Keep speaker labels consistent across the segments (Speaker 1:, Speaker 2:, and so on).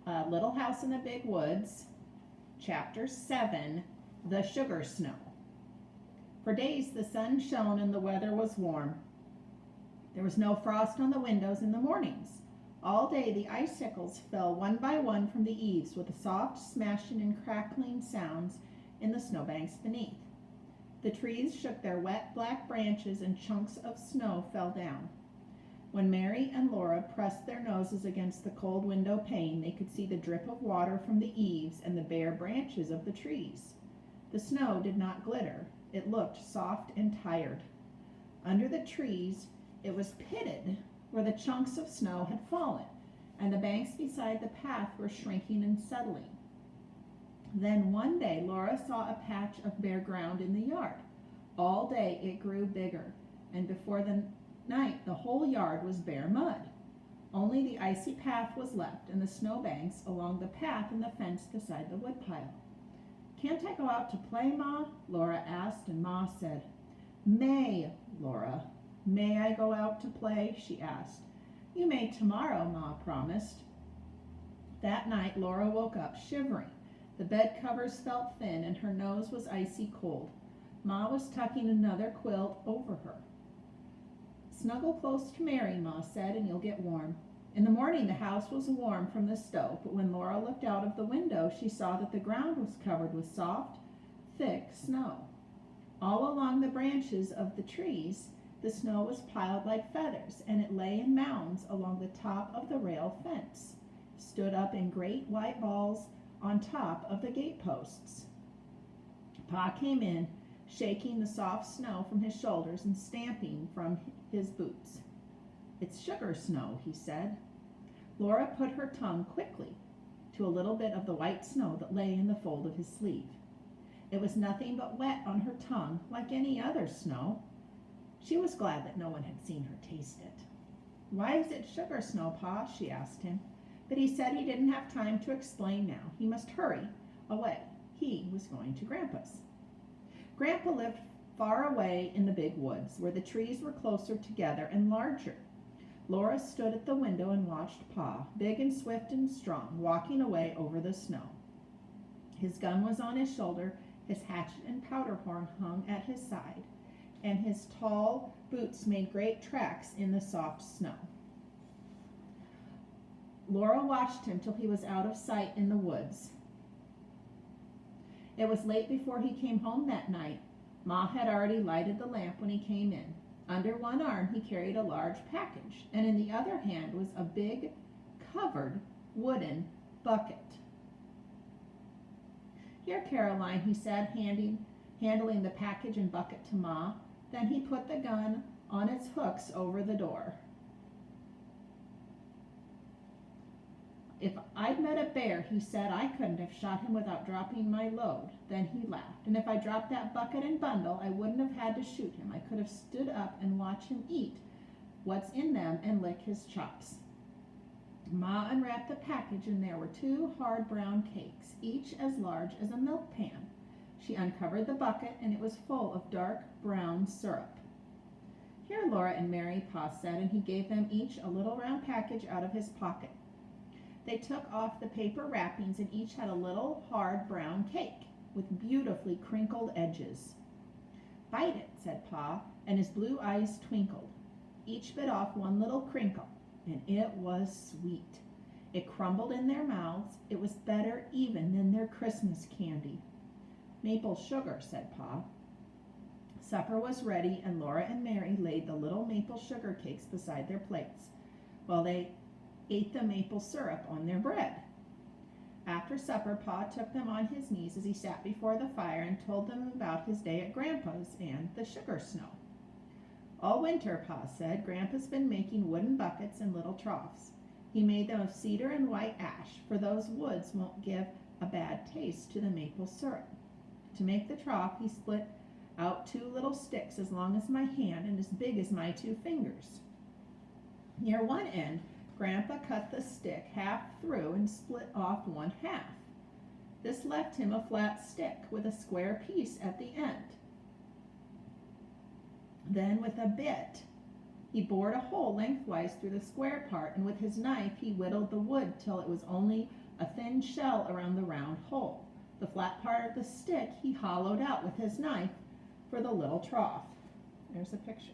Speaker 1: Little House in the Big Woods, Chapter 7, The Sugar Snow. For days the sun shone and the weather was warm. There was no frost on the windows in the mornings. All day the icicles fell one by one from the eaves with a soft smashing and crackling sounds in the snowbanks beneath. The trees shook their wet black branches and chunks of snow fell down. When Mary and Laura pressed their noses against the cold window pane, they could see the drip of water from the eaves and the bare branches of the trees. The snow did not glitter. It looked soft and tired. Under the trees, it was pitted where the chunks of snow had fallen, and the banks beside the path were shrinking and settling. Then one day Laura saw a patch of bare ground in the yard. All day it grew bigger, and before the night the whole yard was bare mud. Only the icy path was left, and the snowbanks along the path and the fence beside the woodpile. "Can't I go out to play, Ma?" Laura asked, and Ma said, "May, Laura. May I go out to play?" she asked. "You may tomorrow," Ma promised. That night Laura woke up shivering. The bed covers felt thin and her nose was icy cold. Ma was tucking another quilt over her. "Snuggle close to Mary," Ma said, "and you'll get warm." In the morning the house was warm from the stove, but when Laura looked out of the window, she saw that the ground was covered with soft, thick snow. All along the branches of the trees, the snow was piled like feathers, and it lay in mounds along the top of the rail fence, stood up in great white balls on top of the gateposts. Pa came in, shaking the soft snow from his shoulders and stamping from his boots. "It's sugar snow," he said. Laura put her tongue quickly to a little bit of the white snow that lay in the fold of his sleeve. It was nothing but wet on her tongue, like any other snow. She was glad that no one had seen her taste it. "Why is it sugar snow, Pa?" she asked him. But he said he didn't have time to explain now. He must hurry away. He was going to Grandpa's. Grandpa lived far away in the big woods, where the trees were closer together and larger. Laura stood at the window and watched Pa, big and swift and strong, walking away over the snow. His gun was on his shoulder, his hatchet and powder horn hung at his side, and his tall boots made great tracks in the soft snow. Laura watched him till he was out of sight in the woods. It was late before he came home that night. Ma had already lighted the lamp when he came in. Under one arm he carried a large package, and in the other hand was a big, covered wooden bucket. "Here, Caroline," he said, handling the package and bucket to Ma. Then he put the gun on its hooks over the door. "If I'd met a bear," he said, "I couldn't have shot him without dropping my load." Then he laughed. "And if I dropped that bucket and bundle, I wouldn't have had to shoot him. I could have stood up and watched him eat what's in them and lick his chops." Ma unwrapped the package, and there were 2 hard brown cakes, each as large as a milk pan. She uncovered the bucket, and it was full of dark brown syrup. "Here, Laura and Mary," Pa said, and he gave them each a little round package out of his pocket. They took off the paper wrappings, and each had a little hard brown cake with beautifully crinkled edges. "Bite it," said Pa, and his blue eyes twinkled. Each bit off one little crinkle, and it was sweet. It crumbled in their mouths. It was better even than their Christmas candy. "Maple sugar," said Pa. Supper was ready, and Laura and Mary laid the little maple sugar cakes beside their plates, while they ate the maple syrup on their bread. After supper, Pa took them on his knees as he sat before the fire and told them about his day at Grandpa's and the sugar snow. "All winter," Pa said, "Grandpa's been making wooden buckets and little troughs. He made them of cedar and white ash, for those woods won't give a bad taste to the maple syrup. To make the trough, he split out 2 little sticks as long as my hand and as big as my 2 fingers. Near one end, Grandpa cut the stick half through and split off one half. This left him a flat stick with a square piece at the end. Then with a bit, He bored a hole lengthwise through the square part, and with his knife he whittled the wood till it was only a thin shell around the round hole. The flat part of the stick he hollowed out with his knife for the little trough. There's a picture.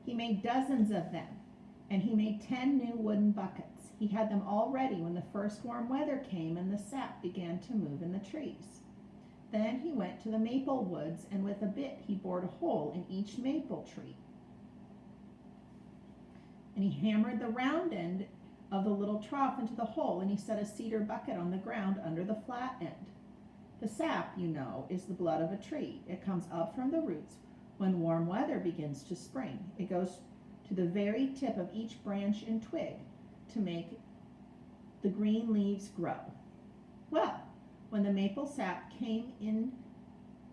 Speaker 1: He made dozens of them, and he made 10 new wooden buckets. He had them all ready when the first warm weather came and the sap began to move in the trees. Then he went to the maple woods, and with a bit he bored a hole in each maple tree. And he hammered the round end of the little trough into the hole, and he set a cedar bucket on the ground under the flat end. The sap, you know, is the blood of a tree. It comes up from the roots when warm weather begins to spring. It goes to the very tip of each branch and twig to make the green leaves grow. Well, when the maple sap came in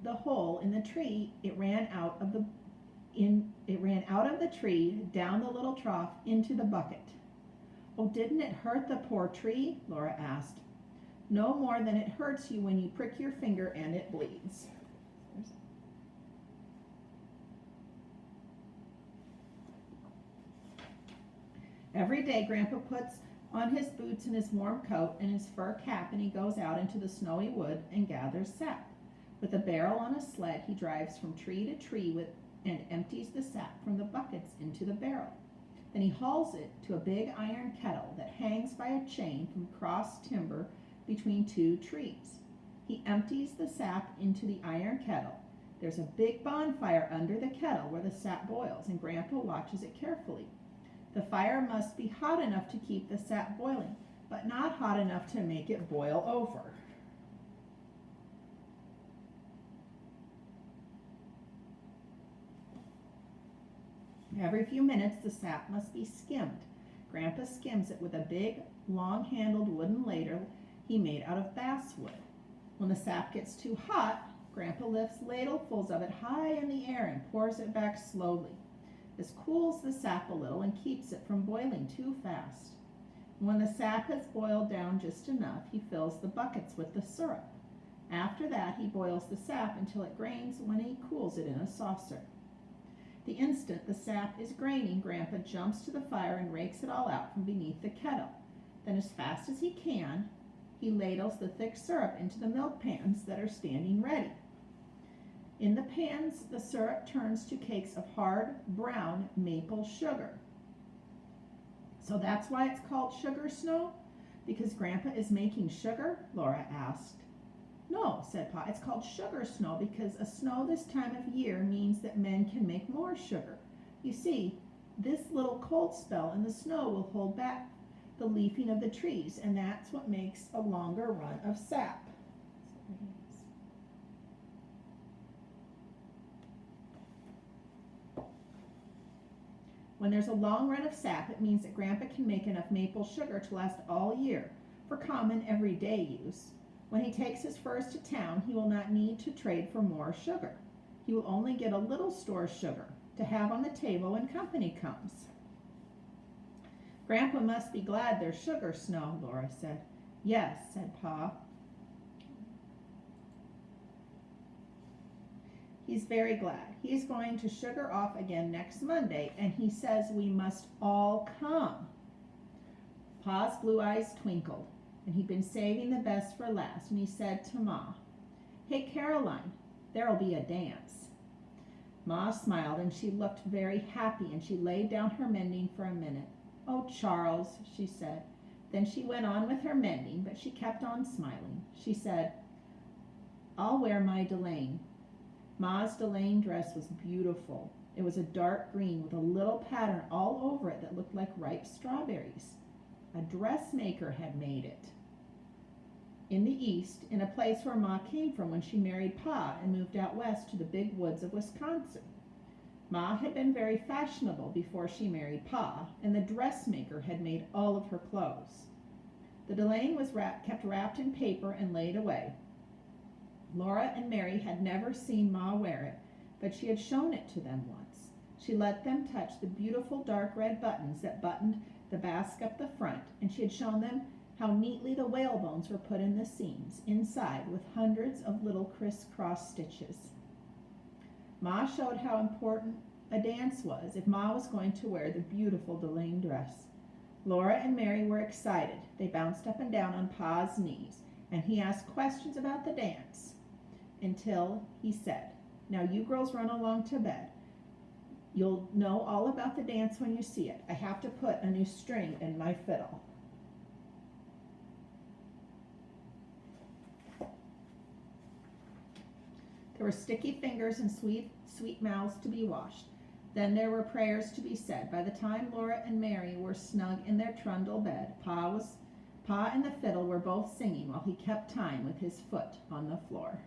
Speaker 1: the hole in the tree, it ran out of the tree, down the little trough, into the bucket. Oh, didn't it hurt the poor tree? Laura asked. No more than it hurts you when you prick your finger and it bleeds. Every day, Grandpa puts on his boots and his warm coat and his fur cap, and he goes out into the snowy wood and gathers sap. With a barrel on a sled, he drives from tree to tree and empties the sap from the buckets into the barrel. Then he hauls it to a big iron kettle that hangs by a chain from cross timber between two trees. He empties the sap into the iron kettle. There's a big bonfire under the kettle where the sap boils, and Grandpa watches it carefully. The fire must be hot enough to keep the sap boiling, but not hot enough to make it boil over. Every few minutes, the sap must be skimmed. Grandpa skims it with a big, long-handled wooden ladle he made out of basswood. When the sap gets too hot, Grandpa lifts ladlefuls of it high in the air and pours it back slowly. This cools the sap a little and keeps it from boiling too fast. When the sap has boiled down just enough, he fills the buckets with the syrup. After that, he boils the sap until it grains when he cools it in a saucer. The instant the sap is graining, Grandpa jumps to the fire and rakes it all out from beneath the kettle. Then, as fast as he can, he ladles the thick syrup into the milk pans that are standing ready. In the pans, the syrup turns to cakes of hard, brown maple sugar. So that's why it's called sugar snow? Because Grandpa is making sugar? Laura asked. No, said Pa, it's called sugar snow because a snow this time of year means that men can make more sugar. You see, this little cold spell in the snow will hold back the leafing of the trees, and that's what makes a longer run of sap. When there's a long run of sap, it means that Grandpa can make enough maple sugar to last all year for common everyday use. When he takes his furs to town, he will not need to trade for more sugar. He will only get a little store sugar to have on the table when company comes. Grandpa must be glad there's sugar snow, Laura said. Yes, said Pa. He's very glad. He's going to sugar off again next Monday, and he says we must all come. Pa's blue eyes twinkled, and he'd been saving the best for last, and he said to Ma, Hey, Caroline, there'll be a dance. Ma smiled, and she looked very happy, and she laid down her mending for a minute. Oh, Charles, she said. Then she went on with her mending, but she kept on smiling. She said, I'll wear my delaine. Ma's delaine dress was beautiful. It was a dark green with a little pattern all over it that looked like ripe strawberries. A dressmaker had made it. In the East, in a place where Ma came from when she married Pa and moved out west to the big woods of Wisconsin. Ma had been very fashionable before she married Pa, and the dressmaker had made all of her clothes. The delaine was kept wrapped in paper and laid away. Laura and Mary had never seen Ma wear it, but she had shown it to them once. She let them touch the beautiful dark red buttons that buttoned the basque up the front, and she had shown them how neatly the whalebones were put in the seams inside with hundreds of little crisscross stitches. Ma showed how important a dance was if Ma was going to wear the beautiful Delane dress. Laura and Mary were excited. They bounced up and down on Pa's knees, and he asked questions about the dance until he said, "Now you girls run along to bed. You'll know all about the dance when you see it. I have to put a new string in my fiddle." There were sticky fingers and sweet mouths to be washed. Then there were prayers to be said. By the time Laura and Mary were snug in their trundle bed, Pa and the fiddle were both singing while he kept time with his foot on the floor.